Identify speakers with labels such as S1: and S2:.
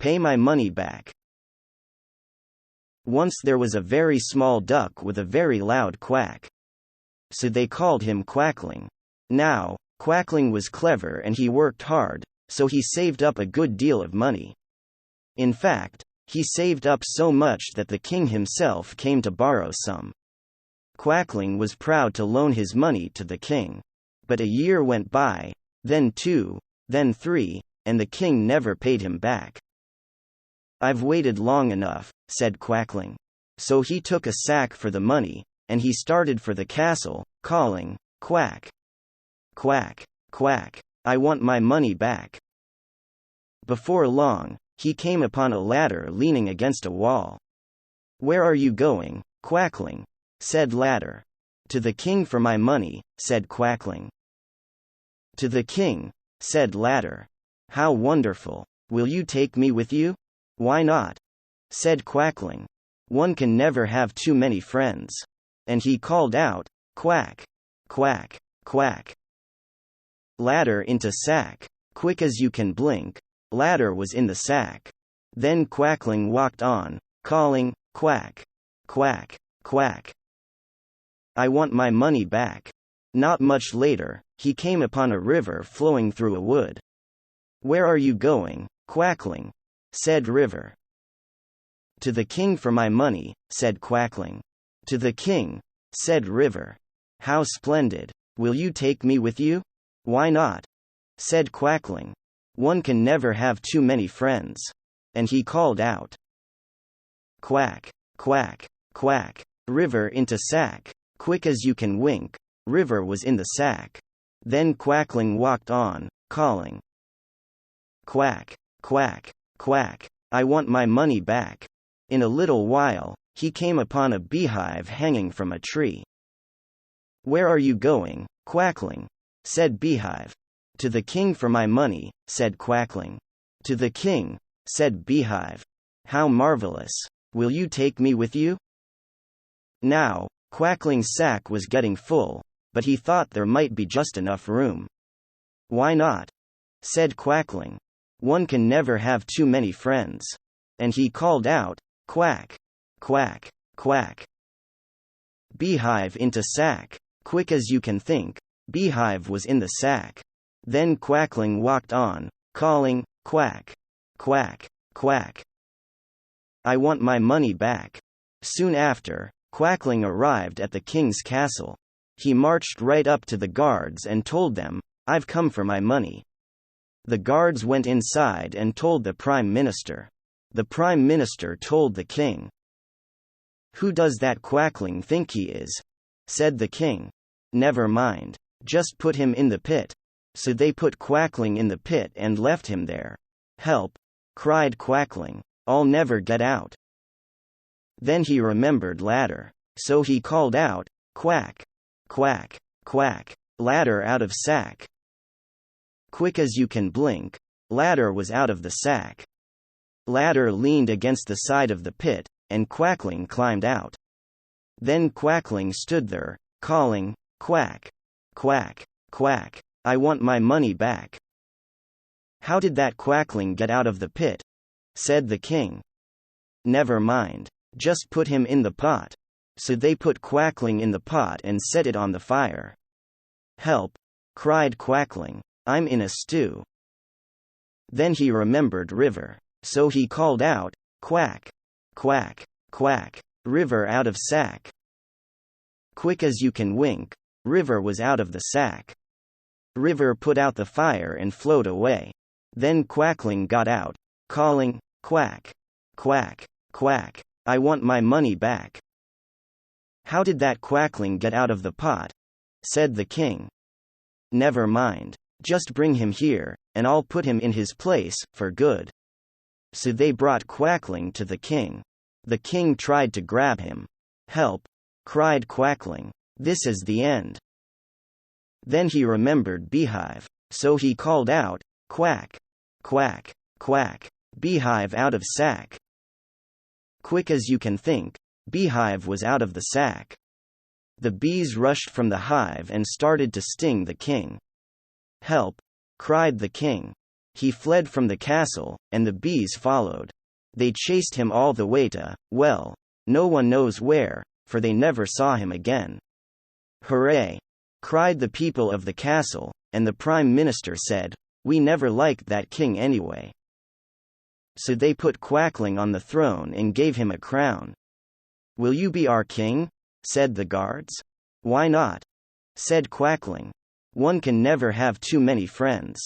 S1: Pay my money back. Once there was a very small duck with a very loud quack. So they called him Quackling. Now, Quackling was clever and he worked hard, so he saved up a good deal of money. In fact, he saved up so much that the king himself came to borrow some. Quackling was proud to loan his money to the king. But a year went by, then 2, then 3, and the king never paid him back. I've waited long enough, said Quackling. So he took a sack for the money, and he started for the castle, calling, "Quack! Quack! Quack! I want my money back." Before long, he came upon a ladder leaning against a wall. "Where are you going, Quackling?" said Ladder. "To the king for my money," said Quackling. "To the king," said Ladder. "How wonderful! Will you take me with you?" "Why not?" said Quackling. "One can never have too many friends." And he called out, "Quack! Quack! Quack! Ladder into sack, quick as you can blink." Ladder was in the sack. Then Quackling walked on, calling, "Quack! Quack! Quack! I want my money back." Not much later, he came upon a river flowing through a wood. "Where are you going, Quackling?" said River. "To the king for my money," said Quackling. "To the king," said River. "How splendid! Will you take me with you?" "Why not?" said Quackling. "One can never have too many friends." And he called out, "Quack! Quack! Quack! River into sack, quick as you can wink." River was in the sack. Then Quackling walked on, calling, "Quack! Quack! Quack! I want my money back." In a little while, he came upon a beehive hanging from a tree. "Where are you going, Quackling?" said Beehive. "To the king for my money," said Quackling. "To the king," said Beehive. "How marvelous! Will you take me with you?" Now, Quackling's sack was getting full, but he thought there might be just enough room. "Why not?" said Quackling. "One can never have too many friends." And he called out, "Quack! Quack! Quack! Beehive into sack, quick as you can think." Beehive was in the sack. Then Quackling walked on, calling, "Quack! Quack! Quack! I want my money back." Soon after, Quackling arrived at the king's castle. He marched right up to the guards and told them, "I've come for my money." The guards went inside and told the prime minister. The prime minister told the king. "Who does that Quackling think he is?" said the king. "Never mind. Just put him in the pit." So they put Quackling in the pit and left him there. "Help!" cried Quackling. "I'll never get out." Then he remembered Ladder. So he called out, "Quack! Quack! Quack! Ladder out of sack." Quick as you can blink, Ladder was out of the sack. Ladder leaned against the side of the pit, and Quackling climbed out. Then Quackling stood there, calling, "Quack! Quack! Quack! I want my money back." "How did that Quackling get out of the pit?" said the king. "Never mind. Just put him in the pot." So they put Quackling in the pot and set it on the fire. "Help!" cried Quackling. "I'm in a stew." Then he remembered River. So he called out, "Quack! Quack! Quack! River out of sack." Quick as you can wink, River was out of the sack. River put out the fire and flowed away. Then Quackling got out, calling, "Quack! Quack! Quack! I want my money back." "How did that Quackling get out of the pot?" said the king. "Never mind. Just bring him here, and I'll put him in his place, for good." So they brought Quackling to the king. The king tried to grab him. "Help!" cried Quackling. "This is the end." Then he remembered Beehive. So he called out, "Quack! Quack! Quack! Beehive out of sack." Quick as you can think, Beehive was out of the sack. The bees rushed from the hive and started to sting the king. "Help!" cried the king. He fled from the castle, and the bees followed. They chased him all the way to, well, no one knows where, for they never saw him again. Hooray! Cried the people of the castle, and the prime minister said, we never liked that king anyway. So they put Quackling on the throne and gave him a crown. Will you be our king? Said the guards. Why not? Said Quackling. One can never have too many friends.